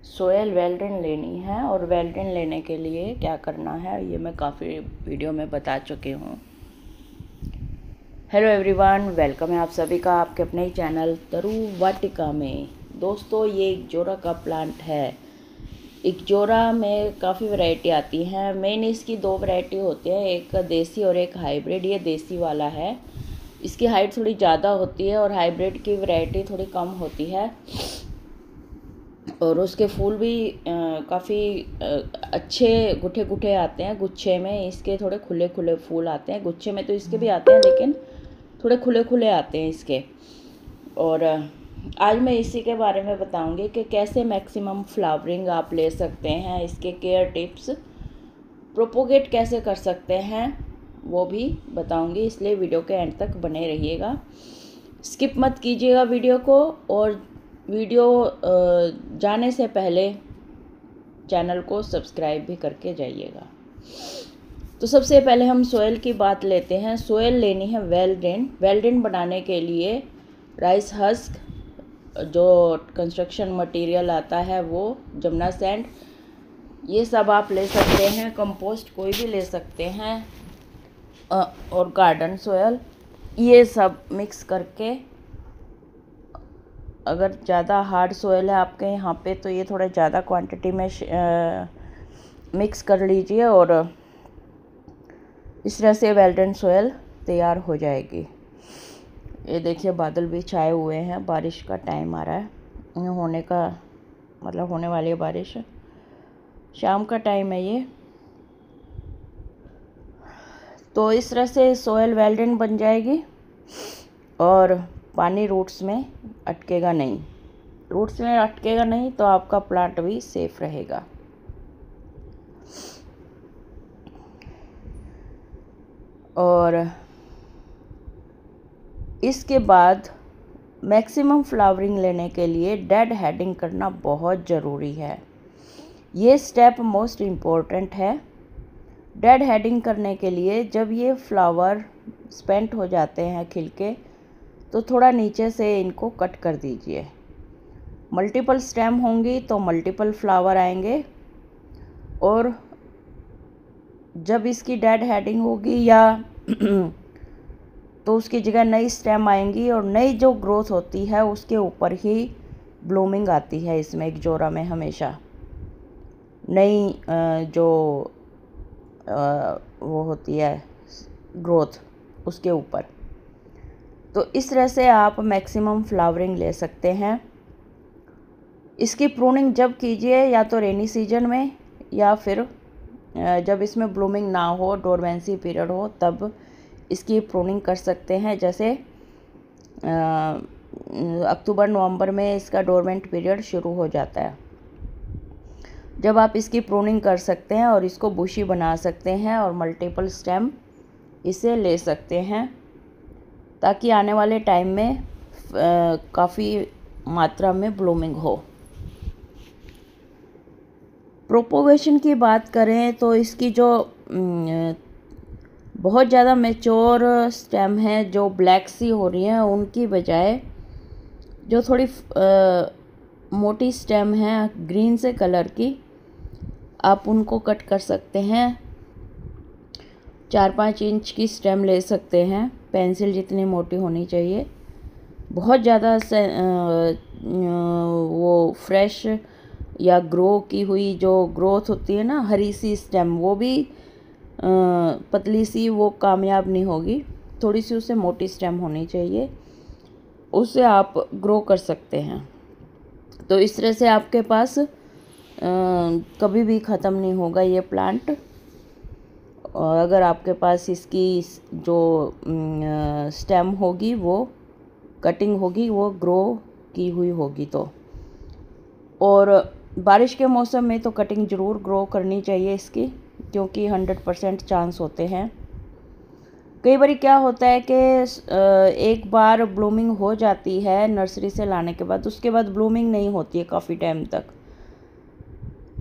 Soil वेल्डेन लेनी है। और वेल्डेन लेने के लिए क्या करना है ये मैं काफ़ी वीडियो में बता चुकी हूँ। हेलो एवरीवन, वेलकम है आप सभी का आपके अपने ही चैनल तरु वाटिका में। दोस्तों, ये इक्जोरा का प्लांट है। इक्जोरा में काफ़ी वैरायटी आती है। मेन इसकी दो वैरायटी होती है, एक देसी और एक हाइब्रिड। ये देसी वाला है, इसकी हाइट थोड़ी ज़्यादा होती है और हाइब्रिड की वैरायटी थोड़ी कम होती है। और उसके फूल भी काफ़ी अच्छे गुठे गुठे आते हैं। गुच्छे में इसके थोड़े खुले खुले फूल आते हैं। गुच्छे में तो इसके भी आते हैं, लेकिन थोड़े खुले खुले आते हैं इसके। और आज मैं इसी के बारे में बताऊंगी कि कैसे मैक्सिमम फ्लावरिंग आप ले सकते हैं, इसके केयर टिप्स, प्रोपोगेट कैसे कर सकते हैं वो भी बताऊंगी। इसलिए वीडियो के एंड तक बने रहिएगा, स्किप मत कीजिएगा वीडियो को। और वीडियो जाने से पहले चैनल को सब्सक्राइब भी करके जाइएगा। तो सबसे पहले हम सोयल की बात लेते हैं। सोयल लेनी है वेल्डेन। वेल्डेन बनाने के लिए राइस हस्क, जो कंस्ट्रक्शन मटेरियल आता है वो, जमुना सैंड, ये सब आप ले सकते हैं। कंपोस्ट कोई भी ले सकते हैं, और गार्डन सोयल, ये सब मिक्स करके। अगर ज़्यादा हार्ड सोयल है आपके यहाँ पे तो ये थोड़ा ज़्यादा क्वांटिटी में मिक्स कर लीजिए और इस तरह से वेल्डेन सोयल तैयार हो जाएगी। ये देखिए, बादल भी छाए हुए हैं, बारिश का टाइम आ रहा है, होने का मतलब होने वाली है बारिश। शाम का टाइम है ये। तो इस तरह से सोयल वेल्डेन बन जाएगी और पानी रूट्स में अटकेगा नहीं। रूट्स में अटकेगा नहीं तो आपका प्लांट भी सेफ रहेगा। और इसके बाद मैक्सिमम फ्लावरिंग लेने के लिए डेड हेडिंग करना बहुत ज़रूरी है। ये स्टेप मोस्ट इम्पोर्टेंट है। डेड हेडिंग करने के लिए जब ये फ्लावर स्पेंट हो जाते हैं खिल के, तो थोड़ा नीचे से इनको कट कर दीजिए। मल्टीपल स्टेम होंगी तो मल्टीपल फ्लावर आएंगे। और जब इसकी डेड हेडिंग होगी या तो उसकी जगह नई स्टेम आएंगी और नई जो ग्रोथ होती है उसके ऊपर ही ब्लूमिंग आती है। इसमें इक्जोरा में हमेशा नई जो वो होती है ग्रोथ उसके ऊपर। तो इस तरह से आप मैक्सिमम फ्लावरिंग ले सकते हैं। इसकी प्रूनिंग जब कीजिए, या तो रेनी सीजन में या फिर जब इसमें ब्लूमिंग ना हो, डोरमेंसी पीरियड हो, तब इसकी प्रूनिंग कर सकते हैं। जैसे अक्टूबर नवंबर में इसका डोरमेंट पीरियड शुरू हो जाता है, जब आप इसकी प्रूनिंग कर सकते हैं और इसको बुशी बना सकते हैं और मल्टीपल स्टेम इसे ले सकते हैं, ताकि आने वाले टाइम में काफ़ी मात्रा में ब्लूमिंग हो। प्रोपोगेशन की बात करें तो इसकी जो बहुत ज़्यादा मैच्योर स्टेम है, जो ब्लैक सी हो रही हैं, उनकी बजाय जो थोड़ी मोटी स्टेम है ग्रीन से कलर की, आप उनको कट कर सकते हैं। 4-5 इंच की स्टेम ले सकते हैं, पेंसिल जितनी मोटी होनी चाहिए। बहुत ज़्यादा वो फ्रेश या ग्रो की हुई जो ग्रोथ होती है ना, हरी सी स्टेम, वो भी पतली सी वो कामयाब नहीं होगी। थोड़ी सी उससे मोटी स्टेम होनी चाहिए, उससे आप ग्रो कर सकते हैं। तो इस तरह से आपके पास कभी भी ख़त्म नहीं होगा ये प्लांट। और अगर आपके पास इसकी जो स्टेम होगी, वो कटिंग होगी, वो ग्रो की हुई होगी तो। और बारिश के मौसम में तो कटिंग ज़रूर ग्रो करनी चाहिए इसकी, क्योंकि 100% चांस होते हैं। कई बार क्या होता है कि एक बार ब्लूमिंग हो जाती है नर्सरी से लाने के बाद, उसके बाद ब्लूमिंग नहीं होती है काफ़ी टाइम तक।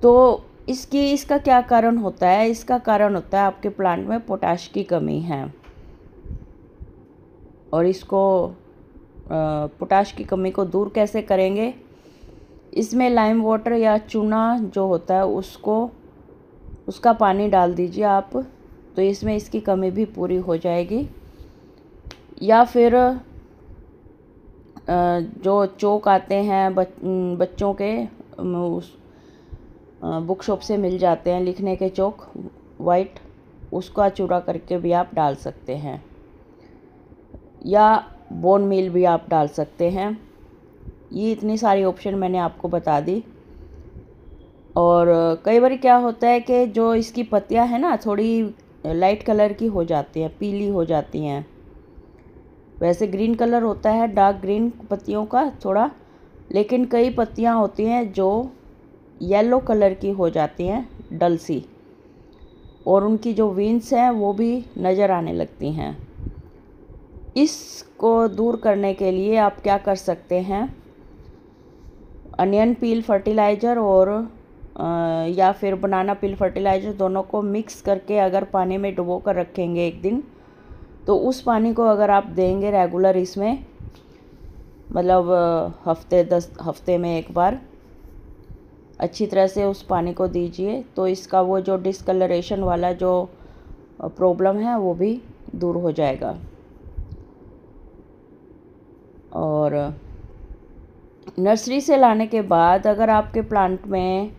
तो इसका क्या कारण होता है? इसका कारण होता है आपके प्लांट में पोटाश की कमी है। और इसको पोटाश की कमी को दूर कैसे करेंगे? इसमें लाइम वाटर या चूना जो होता है उसका पानी डाल दीजिए आप, तो इसमें इसकी कमी भी पूरी हो जाएगी। या फिर जो चौक आते हैं बच्चों के उस बुक शॉप से मिल जाते हैं, लिखने के चौक वाइट, उसका चूरा करके भी आप डाल सकते हैं, या बोन मील भी आप डाल सकते हैं। ये इतनी सारी ऑप्शन मैंने आपको बता दी। और कई बार क्या होता है कि जो इसकी पत्तियां हैं ना, थोड़ी लाइट कलर की हो जाती हैं, पीली हो जाती हैं। वैसे ग्रीन कलर होता है, डार्क ग्रीन पत्तियों का थोड़ा, लेकिन कई पत्तियां होती हैं जो येलो कलर की हो जाती हैं, डल सी, और उनकी जो वेन्स हैं वो भी नज़र आने लगती हैं। इसको दूर करने के लिए आप क्या कर सकते हैं, अनियन पील फर्टिलाइज़र और या फिर बनाना पील फर्टिलाइज़र, दोनों को मिक्स करके अगर पानी में डुबो कर रखेंगे एक दिन, तो उस पानी को अगर आप देंगे रेगुलर इसमें, मतलब हफ्ते में एक बार अच्छी तरह से उस पानी को दीजिए, तो इसका वो जो डिस्कलरेशन वाला जो प्रॉब्लम है वो भी दूर हो जाएगा। और नर्सरी से लाने के बाद अगर आपके प्लांट में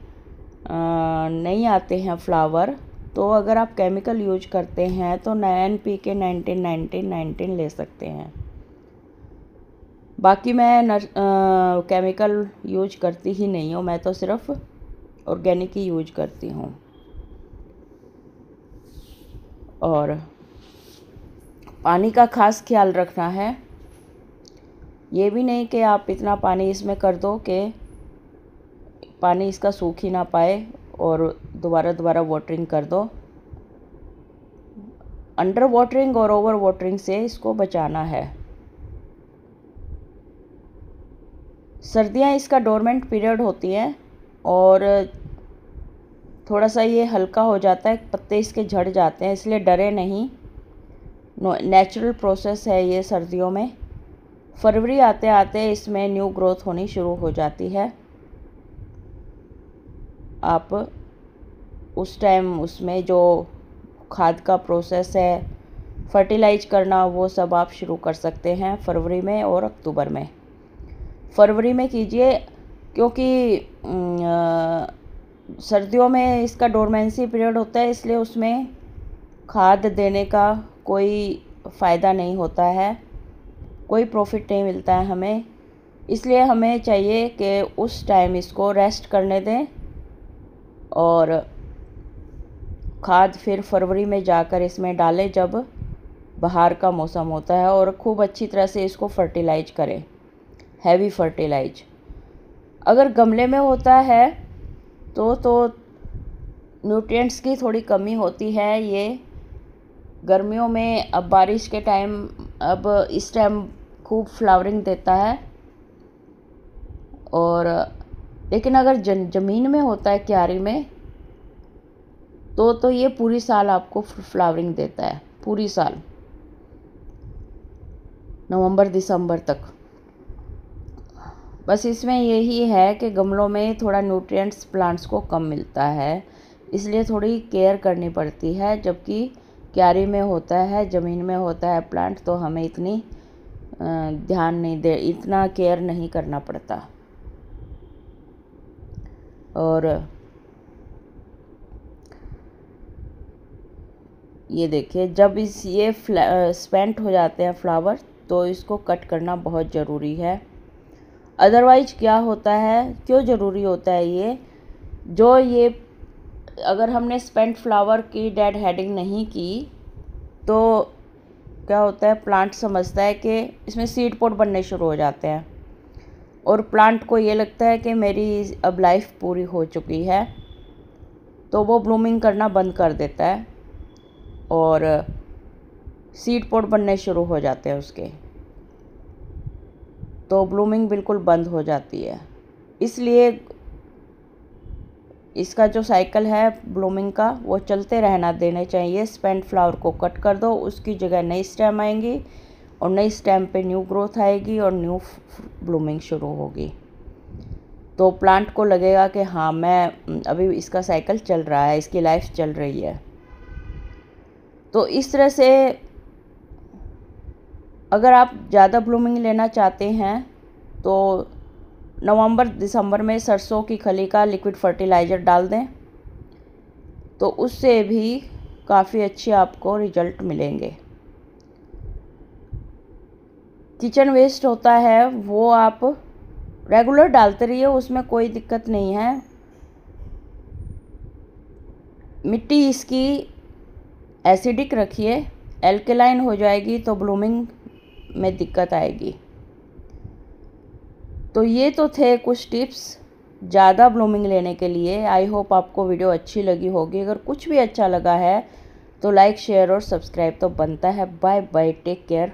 नहीं आते हैं फ्लावर, तो अगर आप केमिकल यूज करते हैं तो NPK 19-19-19 ले सकते हैं। बाकी मैं केमिकल यूज करती ही नहीं हूँ, मैं तो सिर्फ ऑर्गेनिक ही यूज करती हूँ। और पानी का खास ख्याल रखना है, ये भी नहीं कि आप इतना पानी इसमें कर दो कि पानी इसका सूख ही ना पाए और दोबारा वाटरिंग कर दो। अंडर वाटरिंग और ओवर वाटरिंग से इसको बचाना है। सर्दियाँ इसका डोरमेंट पीरियड होती हैं और थोड़ा सा ये हल्का हो जाता है, पत्ते इसके झड़ जाते हैं, इसलिए डरे नहीं, नेचुरल प्रोसेस है ये। सर्दियों में फरवरी आते आते इसमें न्यू ग्रोथ होनी शुरू हो जाती है। आप उस टाइम उसमें जो खाद का प्रोसेस है, फर्टिलाइज करना, वो सब आप शुरू कर सकते हैं फरवरी में और अक्टूबर में। फरवरी में कीजिए क्योंकि सर्दियों में इसका डोरमेंसी पीरियड होता है, इसलिए उसमें खाद देने का कोई फ़ायदा नहीं होता है, कोई प्रॉफिट नहीं मिलता है हमें। इसलिए हमें चाहिए कि उस टाइम इसको रेस्ट करने दें और खाद फिर फरवरी में जाकर इसमें डालें जब बाहर का मौसम होता है, और खूब अच्छी तरह से इसको फर्टिलाइज करें, हैवी फर्टिलाइज। अगर गमले में होता है तो न्यूट्रिएंट्स की थोड़ी कमी होती है। ये गर्मियों में, अब बारिश के टाइम, अब इस टाइम खूब फ्लावरिंग देता है, और लेकिन अगर ज़मीन में होता है, क्यारी में, तो ये पूरी साल आपको फ्लावरिंग देता है, पूरी साल, नवंबर दिसंबर तक। बस इसमें यही है कि गमलों में थोड़ा न्यूट्रिएंट्स प्लांट्स को कम मिलता है, इसलिए थोड़ी केयर करनी पड़ती है। जबकि क्यारी में होता है, ज़मीन में होता है प्लांट, तो हमें इतनी इतना केयर नहीं करना पड़ता। और ये देखिए, जब ये स्पेंट हो जाते हैं फ्लावर, तो इसको कट करना बहुत ज़रूरी है। अदरवाइज क्या होता है, क्यों ज़रूरी होता है ये अगर हमने स्पेंट फ्लावर की डेड हेडिंग नहीं की, तो क्या होता है, प्लांट समझता है कि इसमें सीड पोड बनने शुरू हो जाते हैं, और प्लांट को ये लगता है कि मेरी अब लाइफ पूरी हो चुकी है, तो वो ब्लूमिंग करना बंद कर देता है और सीड पोड बनने शुरू हो जाते हैं उसके, तो ब्लूमिंग बिल्कुल बंद हो जाती है। इसलिए इसका जो साइकिल है ब्लूमिंग का, वो चलते रहना देने चाहिए। स्पेंट फ्लावर को कट कर दो, उसकी जगह नई स्टेम आएंगी, और नई स्टेम पे न्यू ग्रोथ आएगी और न्यू ब्लूमिंग शुरू होगी। तो प्लांट को लगेगा कि हाँ मैं अभी इसका साइकिल चल रहा है, इसकी लाइफ चल रही है। तो इस तरह से अगर आप ज़्यादा ब्लूमिंग लेना चाहते हैं तो नवंबर दिसंबर में सरसों की खली का लिक्विड फर्टिलाइज़र डाल दें, तो उससे भी काफ़ी अच्छे आपको रिजल्ट मिलेंगे। किचन वेस्ट होता है वो आप रेगुलर डालते रहिए, उसमें कोई दिक्कत नहीं है। मिट्टी इसकी एसिडिक रखिए, एल्केलाइन हो जाएगी तो ब्लूमिंग में दिक्कत आएगी। तो ये तो थे कुछ टिप्स ज़्यादा ब्लूमिंग लेने के लिए। आई होप आपको वीडियो अच्छी लगी होगी। अगर कुछ भी अच्छा लगा है तो लाइक शेयर और सब्सक्राइब तो बनता है। Bye bye, take care.